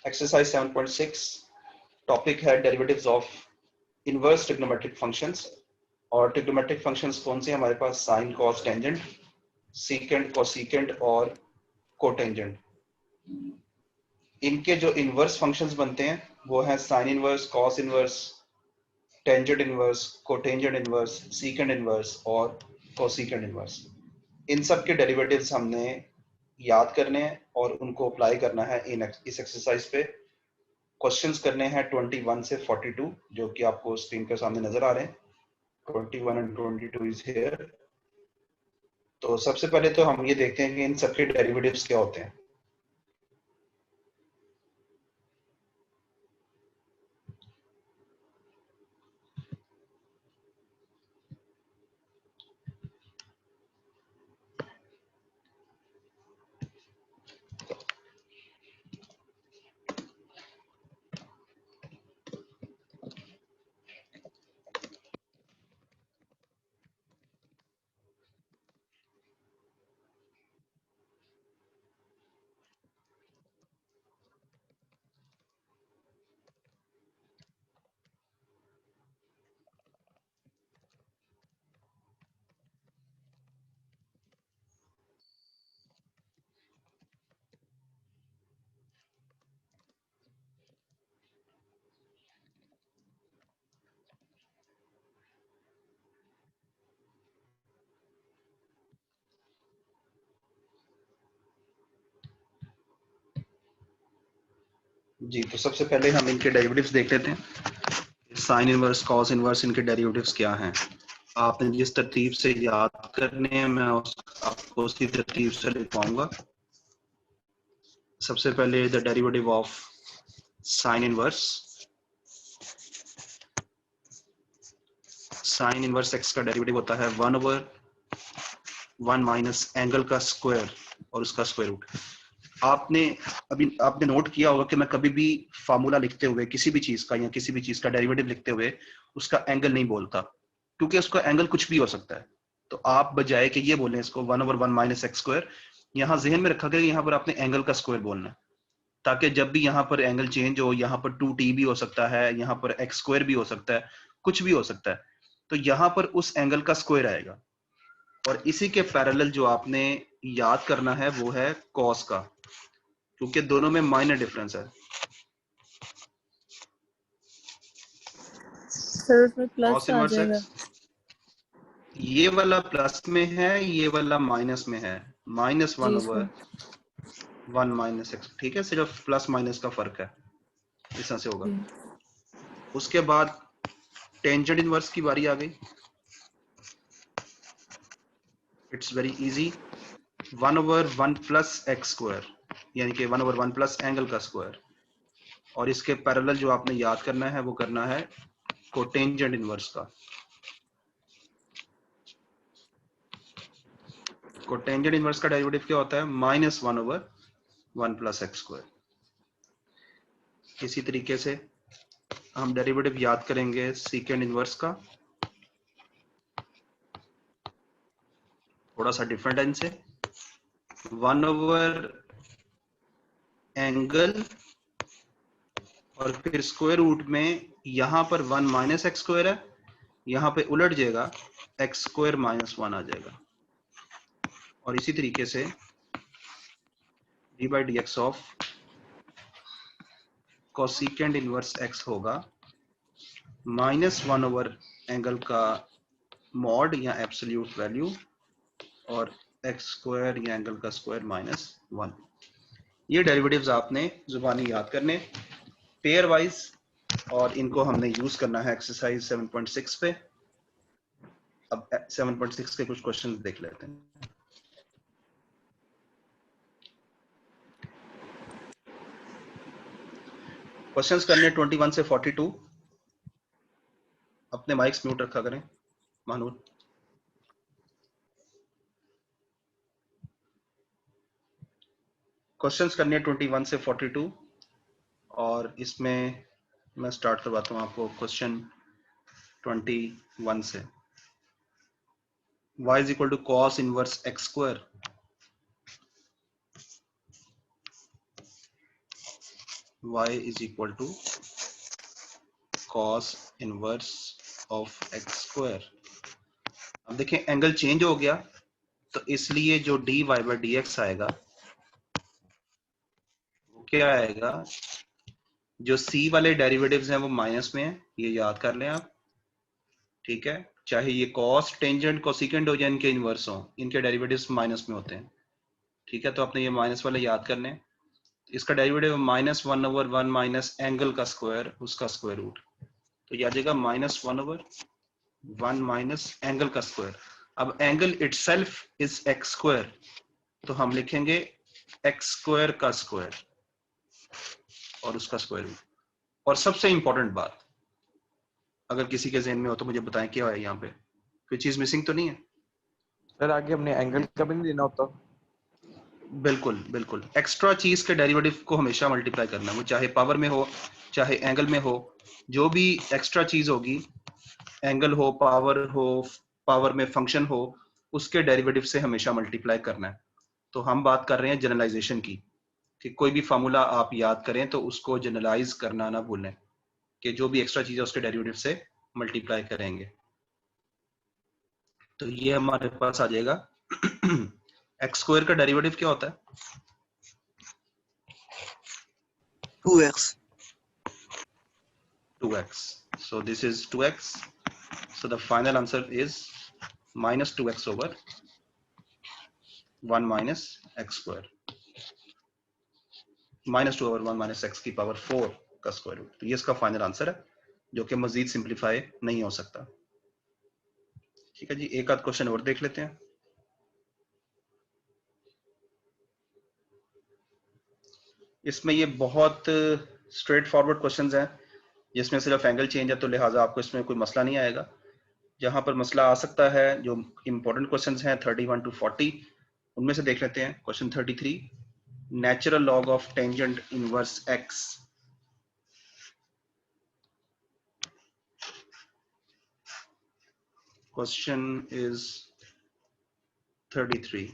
Exercise 7.6 topic है derivatives of inverse trigonometric functions. और trigonometric functions कौन से हमारे पास? Sine, cos, tangent, secant, cosecant और कोटेंजेंट। इनके जो इनवर्स फंक्शंस बनते हैं वो है sine inverse, cos inverse, tangent inverse, cotangent inverse, secant inverse और कोसीकेंट इनवर्स। इन सब के डेरिवेटिव्स हमने याद करने हैं और उनको अप्लाई करना है इस एक्सरसाइज पे। क्वेश्चंस करने हैं 21 से 42 जो कि आपको स्क्रीन के सामने नजर आ रहे हैं। 21 एंड 22 इज हियर। तो सबसे पहले तो हम ये देखते हैं कि इन सबके डेरिवेटिव्स क्या होते हैं। जी, तो सबसे पहले हम इनके डेरिवेटिव्स देख लेते हैं। साइन इनवर्स, कॉस इनवर्स, इनके डेरिवेटिव्स क्या हैं। आपने जिस तरतीब से याद करने हैं मैं आपको उसी तरतीब से लिखवाऊंगा। सबसे पहले the derivative of sine inverse. Sine inverse x का डेरिवेटिव होता है 1/1 माइनस एंगल का स्क्वायर और उसका स्क्वायर रूट। आपने नोट किया होगा कि मैं कभी भी फार्मूला लिखते हुए किसी भी चीज का या किसी भी चीज का डेरिवेटिव लिखते हुए उसका एंगल नहीं बोलता, क्योंकि उसका एंगल कुछ भी हो सकता है। तो आप बजाय कि ये बोलें इसको 1/1 माइनस एक्स स्क्वायर, यहाँ जहन में रखा गया यहाँ पर आपने एंगल का स्क्वायर बोलना है, ताकि जब भी यहाँ पर एंगल चेंज हो, यहाँ पर 2t भी हो सकता है, यहाँ पर एक्स स्क्वायर भी हो सकता है, कुछ भी हो सकता है, तो यहाँ पर उस एंगल का स्क्वायर आएगा। और इसी के पैरेलल जो आपने याद करना है वो है कॉस का, क्योंकि दोनों में माइनर डिफरेंस है। सर उसमें प्लस आ जाएगा। ये वाला प्लस में है, ये वाला माइनस में है। -1/1 माइनस एक्स, ठीक है, सिर्फ प्लस माइनस का फर्क है, इस तरह से होगा। उसके बाद टेंजेंट इनवर्स की बारी आ गई। It's very easy, 1/1 plus x square, यानी कि 1/1 प्लस एंगल का स्क्वायर। और इसके पैरेलल जो आपने याद करना है वो करना है कोटेंजेंट इनवर्स का। कोटेंजेंट इनवर्स का डेरिवेटिव क्या होता है? -1/1 प्लस एक्स स्क्वायर। इसी तरीके से हम डेरिवेटिव याद करेंगे सीकेंड इनवर्स का, थोड़ा सा डिफरेंट है इनसे। 1/एंगल और फिर स्क्वायर रूट में यहां पर 1 माइनस एक्स स्क्वायर है, यहां पे उलट जाएगा एक्स स्क्वायर -1 आ जाएगा। और इसी तरीके से D by D X of cosecant inverse x होगा -1/एंगल का मॉड या एब्सोल्यूट वैल्यू और एक्स स्क्वायर या एंगल का स्क्वायर -1। ये डेरिवेटिव्स आपने जुबानी याद करने पेयर वाइज, और इनको हमने यूज करना है एक्सरसाइज 7.6 पे। अब 7.6 के कुछ क्वेश्चन देख लेते हैं। क्वेश्चंस करने 21 से 42। अपने माइक्स म्यूट रखा करें महानूर। क्वेश्चंस करने 21 से 42 और इसमें मैं स्टार्ट करवाता हूं आपको क्वेश्चन 21 से। y is equal to cos inverse x square, y is equal to cos inverse of x square. अब देखें एंगल चेंज हो गया, तो इसलिए जो dy बाई dx आएगा वो क्या आएगा, जो c वाले डेरिवेटिव्स हैं वो माइनस में है, ये याद कर लें आप, ठीक है। चाहे ये cos टेंजेंट कोसिकेंट हो या इनके इनवर्स हो, इनके डेरिवेटिव्स माइनस में होते हैं, ठीक है। तो आपने ये माइनस वाले याद करने, इसका डेरिवेटिव -1/1 माइनस एंगल का स्क्वायर, उसका स्क्वायर रूट, तो ये आ जाएगा -1/1 माइनस एंगल का स्क्वायर। अब angle itself is x square, तो हम लिखेंगे एक्स स्क्वायर का स्क्वायर और उसका स्क्वायर रूट। और सबसे इंपॉर्टेंट बात, अगर किसी के ज़हन में हो तो मुझे बताएं क्या है, यहाँ पे कोई चीज मिसिंग तो नहीं है? सर आगे हमने एंगल का भी नहीं लेना होता? बिल्कुल बिल्कुल, एक्स्ट्रा चीज के डेरिवेटिव को हमेशा मल्टीप्लाई करना है, वो चाहे पावर में हो चाहे एंगल में हो, जो भी एक्स्ट्रा चीज होगी, एंगल हो, पावर में फंक्शन हो, उसके डेरिवेटिव से हमेशा मल्टीप्लाई करना है। तो हम बात कर रहे हैं जनरलाइजेशन की, कि कोई भी फार्मूला आप याद करें तो उसको जनरलाइज करना ना भूलें, कि जो भी एक्स्ट्रा चीज है उसके डेरिवेटिव से मल्टीप्लाई करेंगे। तो ये हमारे पास आ जाएगा एक्स स्क्वायर का डेरिवेटिव क्या होता है? 2x. 2x. So this is 2x. So the final answer is minus 2x over 1 minus x square. Minus 2 over 1 minus x की पावर 4 का स्क्वायर रूट। तो ये इसका फाइनल आंसर है, जो कि मजीद सिंप्लीफाई नहीं हो सकता। ठीक है जी, एक आध क्वेश्चन और देख लेते हैं। इसमें ये बहुत स्ट्रेट फॉरवर्ड क्वेश्चंस हैं, जिसमें सिर्फ एंगल चेंज है, तो लिहाजा आपको इसमें कोई मसला नहीं आएगा। जहां पर मसला आ सकता है, जो इंपॉर्टेंट क्वेश्चंस हैं 31 to 40, उनमें से देख लेते हैं। Question 33, natural log of tangent inverse x. Question is 33,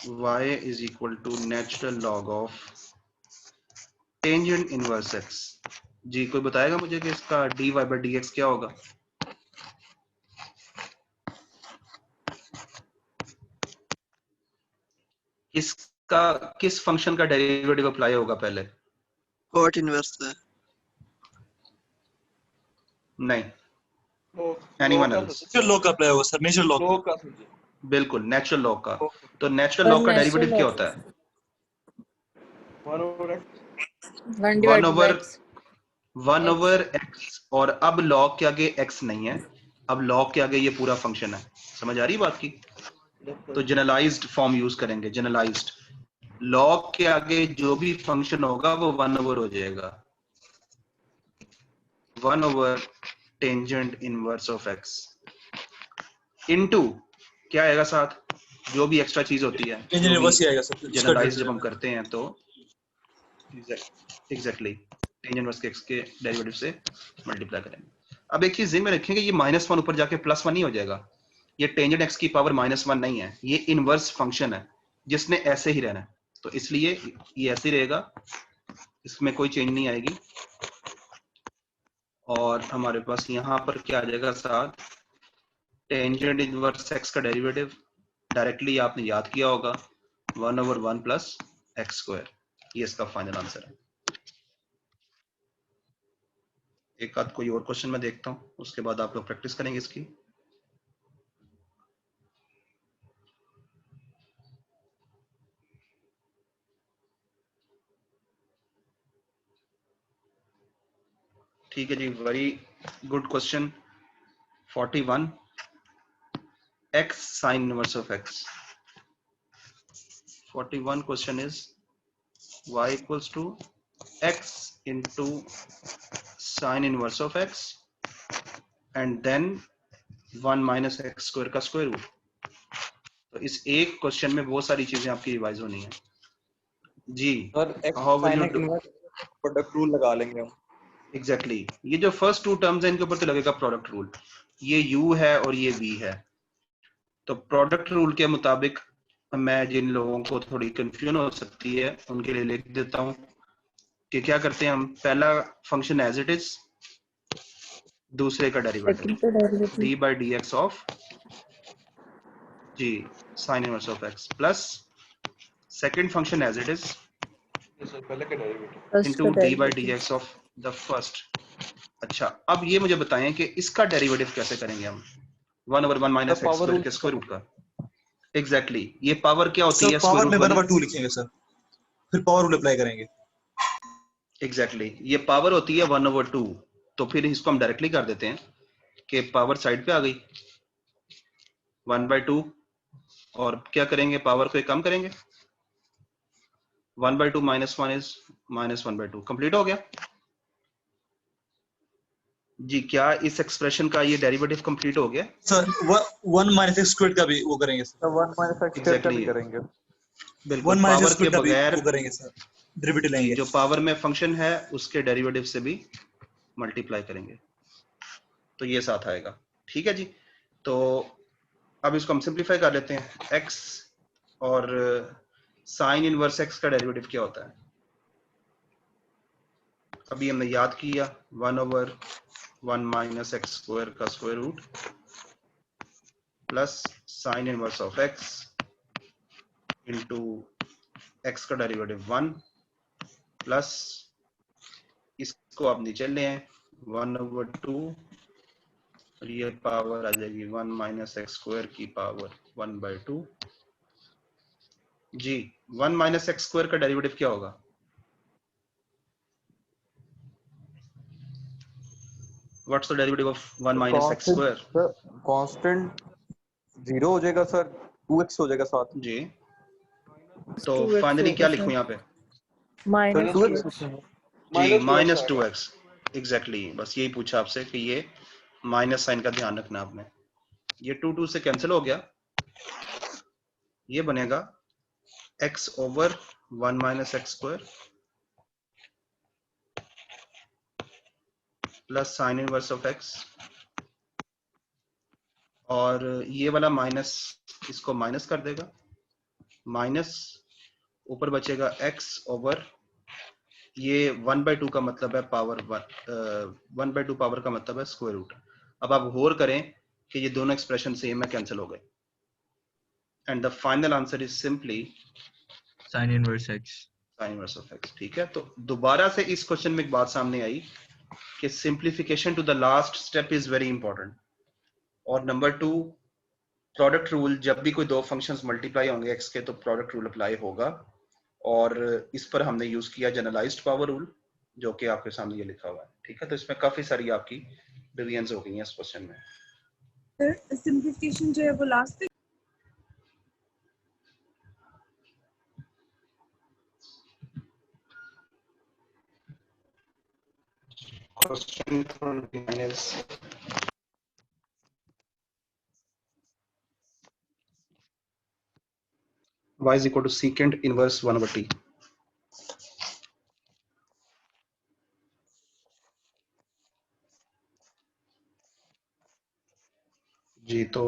y is equal to natural log of tangent inverse x. जी कोई बताएगा मुझे कि इसका dy by dx क्या होगा? इसका किस फंक्शन का डेरिवेटिव अप्लाई होगा पहले? Cot inverse है। नहीं, एनीवन एल्स? नेचुरल लॉ का अप्लाई होगा सर, नेचुरल लॉ का। बिल्कुल, नेचुरल लॉ का। तो नेचुरल और लॉ का natural डेरिवेटिव क्या law होता है? 1 1 divided by over x. 1 over x, और अब लॉग के आगे एक्स नहीं है, अब लॉग के आगे ये पूरा फंक्शन है। समझ आ रही बात की? तो जनरलाइज्ड फॉर्म यूज करेंगे, जनरलाइज्ड। लॉग के आगे जो भी फंक्शन होगा वो 1 ओवर हो जाएगा, 1 over tangent inverse of x into क्या आएगा साथ, जो भी एक्स्ट्रा चीज होती है, टेंजेंट इनवर्स ही आएगा सर, उसका जनरलाइज जब हम derivative। करते हैं तो एग्जैक्टली टेंजेंट इनवर्स के एक्स के डेरिवेटिव से मल्टीप्लाई करेंगे। अब एक चीज ध्यान में रखेंगे, ये -1 ऊपर जाके +1 नहीं हो जाएगा। ये टेंजेंट एक्स की पावर -1 नहीं है, ये इनवर्स फंक्शन है जिसने ऐसे ही रहना है, तो इसलिए ये ऐसे ही रहेगा, इसमें कोई चेंज नहीं आएगी। और हमारे पास यहाँ पर क्या आ जाएगा साथ, टेंजेंट इनवर्स एक्स का डेरिवेटिव डायरेक्टली आपने याद किया होगा, 1 ओवर 1 प्लस एक्स स्क्वायर। ये इसका फाइनल आंसर है। एक आध कोई और क्वेश्चन मैं देखता हूँ, उसके बाद आप लोग प्रैक्टिस करेंगे इसकी। ठीक है जी, very good question 41, x sin inverse of x। 41 question is y equals to x into sin inverse of x and then 1 minus x square का स्क्वायर रूट। तो इस एक क्वेश्चन में बहुत सारी चीजें आपकी रिवाइज होनी है जी। Sir x How will sin you do? Inverse product rule लगा लेंगे हम। एग्जैक्टली ये जो फर्स्ट 2 टर्म्स हैं इनके ऊपर तो लगेगा प्रोडक्ट रूल। ये u है और ये v है, तो प्रोडक्ट रूल के मुताबिक मैं जिन लोगों को थोड़ी कंफ्यूजन हो सकती है उनके लिए लिख देता हूं कि क्या करते हैं हम, पहला फंक्शन एज इट इज, दूसरे का डेरिवेटिव सेकंड का derivative D by D X of G sine inverse of X plus second function as it is पहले का डेरिवेटिव फर्स्ट इनटू का D by D derivative X of the first. अच्छा, अब ये मुझे बताएं कि इसका डेरिवेटिव कैसे करेंगे हम, 1/1 minus x power square rule के स्क्वायर रूट का। एग्जैक्टली ये पावर क्या होती सर है, पावर स्क्वायर में रूट 1/2 लिखेंगे सर, फिर पावर रूल अप्लाई करेंगे। एग्जैक्टली ये पावर होती है 1/2, तो फिर इसको हम डायरेक्टली कर देते हैं कि पावर साइड पे आ गई 1/2, और क्या करेंगे, पावर को कम करेंगे, 1/2 माइनस 1 इज माइनस 1/2, कंप्लीट हो गया जी। क्या इस एक्सप्रेशन का ये डेरिवेटिव कंप्लीट हो गया? सर 1 माइनस एक्स स्क्वायर का भी वो करेंगे सर, तो 1 माइनस एक्स स्क्वायर का भी एग्जैक्टली करेंगे। 1 बिल्कुल, माइनस एक्स पावर के स्क्वायर का भी बगैर वो करेंगे सर, डेरिवेटिव जी, लेंगे। जो पावर में फंक्शन है उसके डेरिवेटिव से भी मल्टीप्लाई करेंगे, तो ये साथ आएगा। ठीक है जी, तो अब इसको हम सिंप्लीफाई कर लेते हैं। x और साइन इनवर्स x का डेरिवेटिव क्या होता है, अभी हमने याद किया, 1/1 माइनस एक्स स्क्वायर का square root plus sine inverse of x into X का डेरिवेटिव 1 प्लस इसको आप नीचे ले आए 1/2, और ये पावर आ जाएगी 1 माइनस एक्स स्क्वायर की पावर 1/2 जी। 1 माइनस एक्स स्क्वायर का डेरिवेटिव क्या होगा, what's the derivative of 1 minus x constant square? Sir, constant 0 हो जाएगा सर, 2x हो जाएगा साथ में। जी, तो 2x फाइनली होगा क्या सर, लिखूं यहाँ पे माइनस 2x जी, माइनस 2x एग्जैक्टली, बस यही पूछा आपसे कि ये माइनस साइन का ध्यान रखना आपने। ये 2 से कैंसिल हो गया, ये बनेगा x over 1 minus X square plus sine inverse of x, और ये वाला माइनस इसको माइनस कर देगा, माइनस ऊपर बचेगा x ओवर ये 1/2 का मतलब है पावर 1/2 पावर का मतलब है स्क्वायर रूट। अब आप गौर करें कि ये दोनों एक्सप्रेशन सेम है, कैंसिल हो गए, and the final answer is simply sine inverse x. Sign inverse of x। ठीक है, तो दोबारा से इस क्वेश्चन में एक बात सामने आई कि simplification to the last step is very important, और नंबर 2 प्रोडक्ट रूल, जब भी कोई दो फंक्शंस मल्टीप्लाई होंगे x के तो प्रोडक्ट रूल अप्लाई होगा, और इस पर हमने यूज किया जनरलाइज्ड पावर रूल, जो कि आपके सामने ये लिखा हुआ है। ठीक है, तो इसमें काफी सारी आपकी डिवीजन्स हो गई हैं इस क्वेश्चन में। सर सिंप्लीफिकेशन जो है वो लास्ट पे question 29 is y is equal to secant inverse 1/t। जी, तो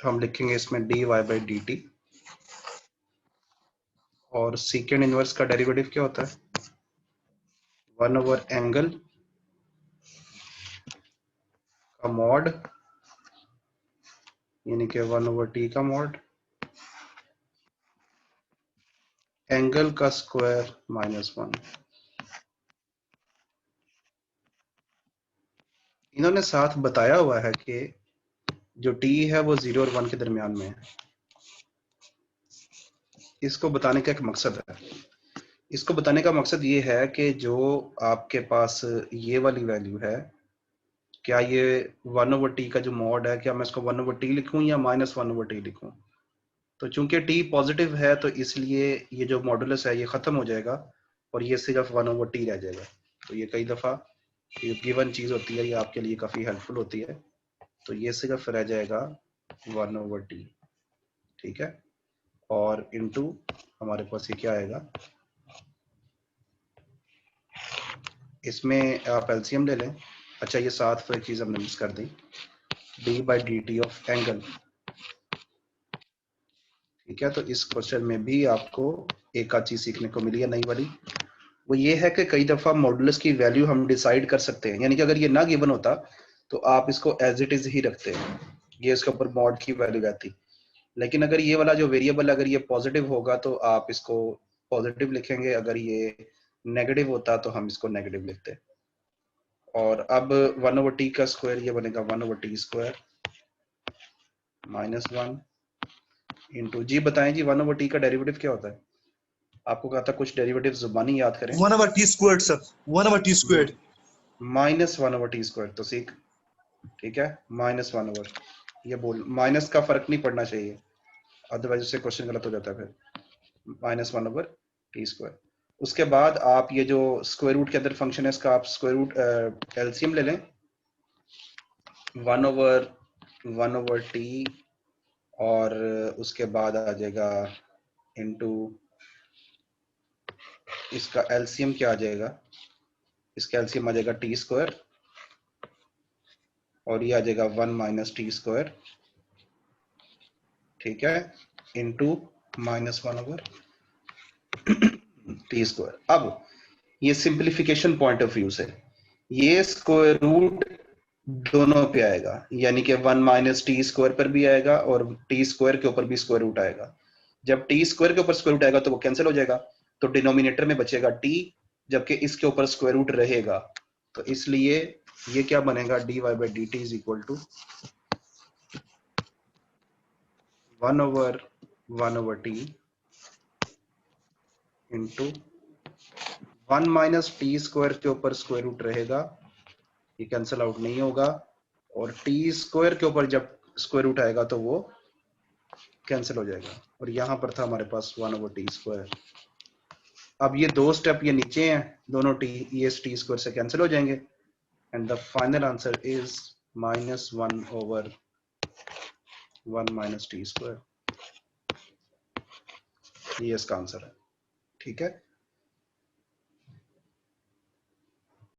हम लिखेंगे इसमें dy by dt, और secant इनवर्स का डेरिवेटिव क्या होता है, 1 ओवर एंगल का मॉड, यानी कि 1 ओवर t का मॉड, एंगल का स्क्वायर माइनस 1। इन्होंने साथ बताया हुआ है कि जो t है वो 0 और 1 के दरमियान में है। इसको बताने का एक मकसद है, इसको बताने का मकसद ये है कि जो आपके पास ये वाली वैल्यू है, क्या ये 1 ओवर टी का जो मॉड है, क्या मैं इसको 1 ओवर टी लिखूं या माइनस 1 ओवर टी लिखूं? तो चूंकि टी पॉजिटिव है तो इसलिए ये जो मॉडुलस है ये खत्म हो जाएगा और ये सिर्फ 1 ओवर टी रह जाएगा। तो ये कई दफा ये गिवन चीज होती है, ये आपके लिए काफी हेल्पफुल होती है। तो ये सिर्फ रह जाएगा 1 ओवर टी, ठीक है, और इनटू हमारे पास ये क्या आएगा, इसमें आप एलसीएम ले लें। अच्छा, ये साथ एक चीज हमने मिस कर दी, d by d t of angle, ठीक ठीक है, तो इस क्वेश्चन में भी आपको एक आध चीज सीखने को मिली है नई वाली। वो ये है कि कई दफा मॉडुलस की वैल्यू हम डिसाइड कर सकते हैं, यानी कि अगर ये ना गिवन होता तो आप इसको एज इट इज ही रखते हैं, ये इसके ऊपर मॉड की वैल्यू रहती। लेकिन अगर ये वाला जो वेरिएबल अगर ये पॉजिटिव होगा तो आप इसको पॉजिटिव लिखेंगे, अगर ये नेगेटिव होता तो हम इसको नेगेटिव लिखते। और अब 1/t का स्क्वायर ये बनेगा 1/t स्क्वायर -1 इंटू जी। बताएं जी 1/t का डेरिवेटिव क्या होता है? आपको कहा था कुछ डेरिवेटिव जुबानी याद करें। 1/t squared sir, 1/t squared. -1/t square तो सीख, ठीक है, -1/, ये बोल माइनस का फर्क नहीं पड़ना चाहिए, अदरवाइज उससे क्वेश्चन गलत हो जाता है। फिर -1/t स्क्वायर। उसके बाद आप ये जो स्क्वायर रूट के अंदर फंक्शन है इसका आप स्क्वायर रूट एलसीएम ले लें, 1/t और उसके बाद आ जाएगा इनटू इसका एलसीएम क्या आ जाएगा, इसका एलसीएम आ जाएगा टी स्क्वायर और ये आ जाएगा 1 - t स्क्वायर, ठीक है, इनटू -1/t स्क्वायर। अब ये सिंप्लीफिकेशन पॉइंट ऑफ व्यू से ये स्क्वायर रूट दोनों पे आएगा, यानी कि 1 - t स्क्वायर पर भी आएगा और t स्क्वायर के ऊपर भी स्क्वायर रूट आएगा। जब t स्क्वायर के ऊपर स्क्वायर रूट आएगा तो वो कैंसिल हो जाएगा, तो डिनोमिनेटर में बचेगा t, जबकि इसके ऊपर स्क्वायर रूट रहेगा। तो इसलिए ये क्या बनेगा, dy/dt is equal to 1/1/t into 1 - t square के ऊपर स्क्वायर रूट रहेगा, ये कैंसिल आउट नहीं होगा, और t स्क्वायर के ऊपर जब स्क्वायर रूट आएगा तो वो कैंसिल हो जाएगा, और यहां पर था हमारे पास 1/t स्क्वायर। अब ये दो स्टेप ये नीचे हैं, दोनों t ये t स्क्वायर से कैंसिल हो जाएंगे, and the final answer is -1/1 - t square. ये इसका आंसर है, ठीक है।